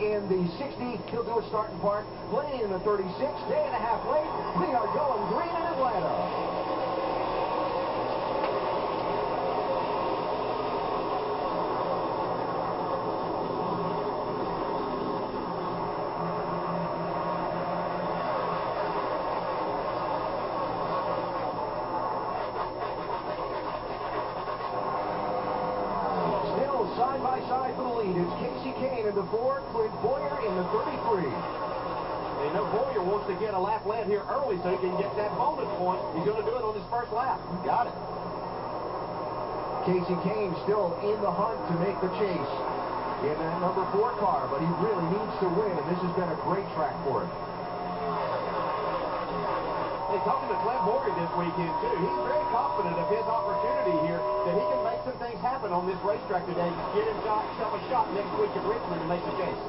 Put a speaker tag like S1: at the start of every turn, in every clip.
S1: in the 60. He'll do a start and park. Blaney in the 36. Day and a half late. We are going green in Atlanta. Side by side for the lead. It's Casey Kane in the 4, Clint Boyer in the 33.
S2: They know Boyer wants to get a lap led here early so he can get that bonus point. He's going to do it on his first lap. Got it.
S1: Casey Kane still in the hunt to make the chase in that number 4 car, but he really needs to win, and this has been a great track for him.
S2: Hey, talking to Clint Boyer this weekend, too, he's very confident of his opportunity here, that he can make some things happen on this racetrack today, get himself a shot next week at Richmond to make the chase.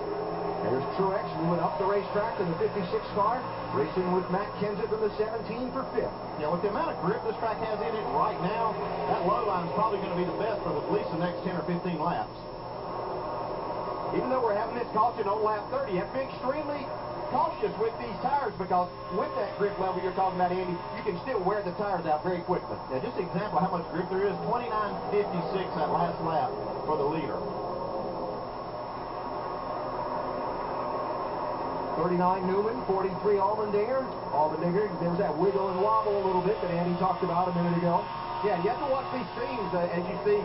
S1: There's Truex moving up the racetrack in the 56 car, racing with Matt Kenseth in the 17 for 5th.
S2: Yeah, with the amount of grip this track has in it right now, that low line is probably going to be the best for at least the next 10 or 15 laps. Even though we're having this caution on lap 30, you have to be extremely cautious with these tires, because with that grip level you're talking about, Andy, you can still wear the tires out very quickly. Now, just an example of how much grip there is, 29.56 that last lap for the leader.
S1: 39 Newman, 43 Allmendinger. Allmendinger, there's that wiggle and wobble a little bit that Andy talked about a minute ago.
S2: Yeah, you have to watch these seams, as you see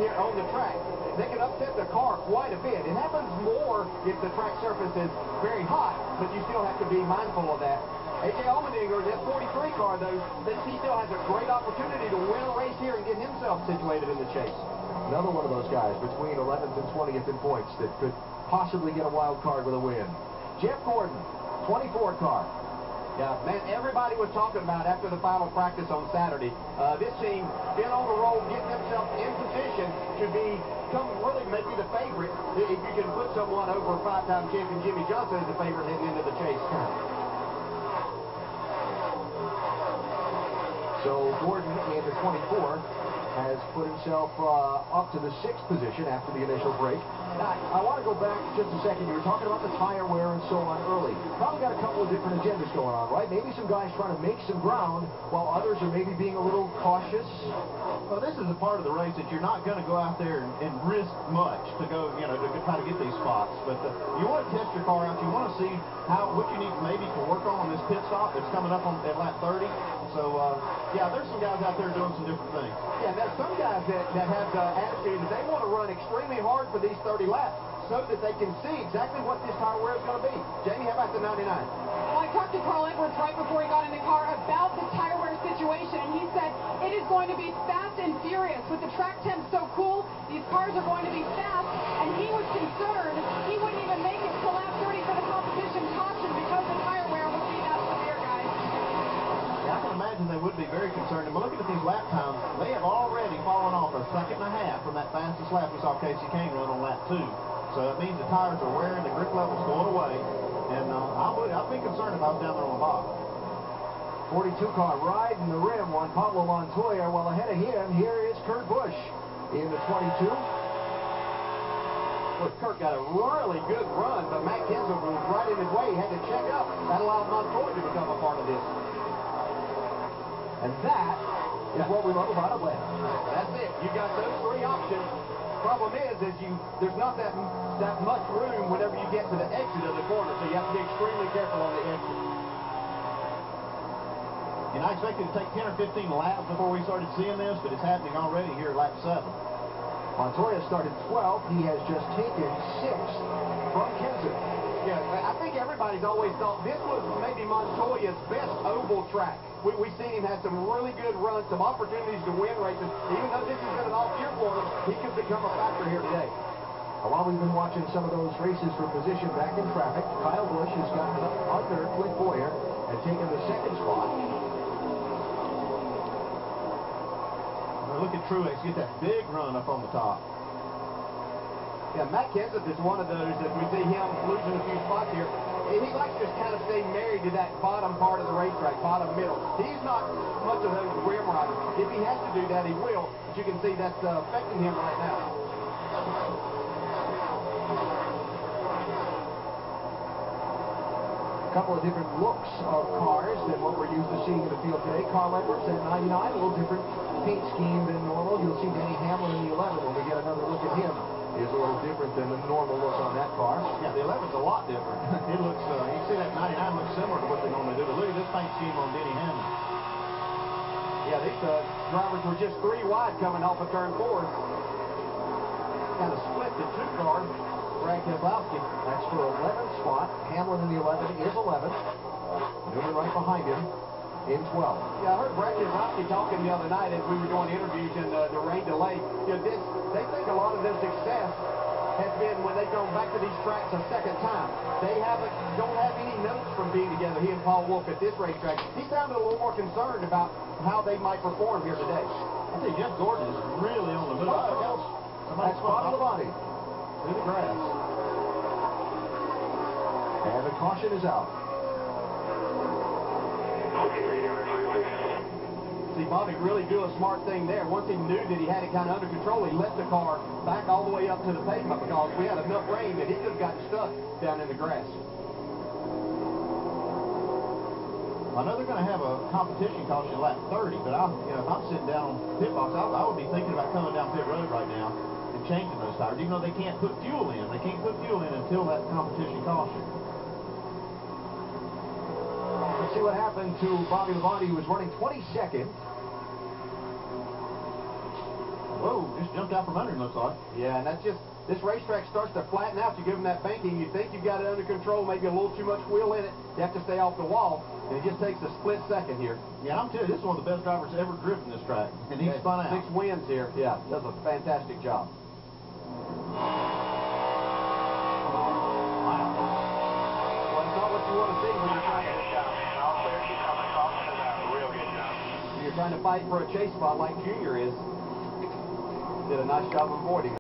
S2: here on the track. They can upset the car quite a bit. It happens more if the track surface is very hot, but you still have to be mindful of that. A.J. Allmendinger, that 43 car, though, he still has a great opportunity to win a race here and get himself situated in the chase.
S1: Another one of those guys between 11th and 20th in points that could possibly get a wild card with a win. Jeff Gordon, 24 car.
S2: Yeah, man, everybody was talking about after the final practice on Saturday, this team been on the road, getting themselves in position to become really maybe the favorite, if you can put someone over 5-time champion Jimmy Johnson as the favorite heading into the chase.
S1: So Gordon in the 24 has put himself up to the 6th position after the initial break. Now, I want to go back just a second. You were talking about the tire wear and so on early. Probably got a couple of different agendas going on, right? Maybe some guys trying to make some ground while others are maybe being a little cautious.
S2: Well, this is a part of the race that you're not going to go out there and risk much to go, you know, to try to get these spots. But you want to test your car out. You want to see what you need maybe to work on this pit stop that's coming up at lap 30. So, yeah, there's some guys out there doing some different things. Yeah, there's some guys that have the attitude that they want to run extremely hard for these 30 laps so that they can see exactly what this tire wear is going to be. Jamie, how about the 99?
S3: Well, I talked to Carl Edwards right before he got in the car about the tire wear situation, and he said it is going to be fast and furious. With the track temps so cool, these cars are going to be fast, and he was concerned he wouldn't even make it to lap 30 for the competition caution because the tire wear would be that severe, guys.
S2: Yeah, I can imagine they would be very concerned. And looking at these lap times, they have already fallen off a second and a half from that fastest lap we saw Casey Kane run on lap 2. So that means the tires are wearing, the grip level's going away, and I'd be concerned if I was down there on the bottom.
S1: 42 car riding the rim, Juan Pablo Montoya. Well, ahead of him, here is Kurt Busch in the 22.
S2: Well, Kurt got a really good run, but Matt Kenseth was right in his way. He had to check up. That allowed Montoya to become a part of this.
S1: And that is what we love about Atlanta.
S2: That's it. You got those 3 options. Problem is there's not that much room whenever you get to the exit of the corner, so you have to be extremely careful on the exit. And I expected it to take 10 or 15 laps before we started seeing this, but it's happening already here at lap 7.
S1: Montoya started 12th. He has just taken 6th from Kenseth.
S2: Yeah, I think everybody's always thought this was maybe Montoya's best oval track. We've seen him have some really good runs, some opportunities to win races. Even though this has been an off year for him, he could become a factor here today.
S1: While we've been watching some of those races for position back in traffic, Kyle Busch has gotten up under Clint Boyer and taken the 2nd spot.
S2: Now look at Truex get that big run up on the top. Yeah, Matt Kenseth is one of those that we see him losing a few spots here. He likes to kind of stay married to that bottom part of the racetrack, bottom middle. He's not much of those rim riders. If he has to do that, he will. But you can see that's affecting him right now.
S1: A couple of different looks of cars than what we're used to seeing in the field today. Carl Edwards at 99, a little different paint scheme than normal. You'll see Denny Hamlin in the 11 when we get another look at him. Is a little different than the normal look on that car.
S2: Yeah, the 11's a lot different. It looks, you can see that 99 looks similar to what they normally do. But look at this paint scheme on Denny Hamlin.
S4: Yeah, these drivers were just 3 wide coming off of turn 4.
S2: Kind of split the 2 cars. Brad Keselowski.
S1: That's for 11th spot. Hamlin in the 11 is 11th. Newman right behind him in 12.
S4: Yeah, I heard Brad Keselowski talking the other night as we were doing interviews in the rain delay. You know, they think a lot of their success has been when they go back to these tracks a second time. They don't have any notes from being together, he and Paul Wolfe, at this racetrack. He sounded a little more concerned about how they might perform here today.
S2: I think Jeff Gordon is really on the move.
S1: That's Bobby Labonte
S2: through the grass.
S1: And the caution is out.
S4: See, Bobby really do a smart thing there. Once he knew that he had it kind of under control, he let the car back all the way up to the pavement because we had enough rain that he could have gotten stuck down in the grass.
S2: I know they're going to have a competition caution lap 30, but if I'm sitting down on pit box, I would be thinking about coming down pit road right now and changing those tires, even though they can't put fuel in. They can't put fuel in until that competition caution.
S1: Let's see what happened to Bobby Labonte, who was running 22nd.
S2: Whoa, just jumped out from under him, looks like.
S4: Yeah, and that's just, this racetrack starts to flatten out. You give them that banking, you think you've got it under control, maybe a little too much wheel in it. You have to stay off the wall, and it just takes a split second here.
S2: Yeah, I'm telling you, this is one of the best drivers ever driven this track, and he spun out.
S4: 6 wins here. Yeah, does a fantastic job.
S2: Wow.
S4: Well, it's not what you want to see when you're trying to... You're trying to fight for a chase spot like Junior is. Did a nice job of avoiding it.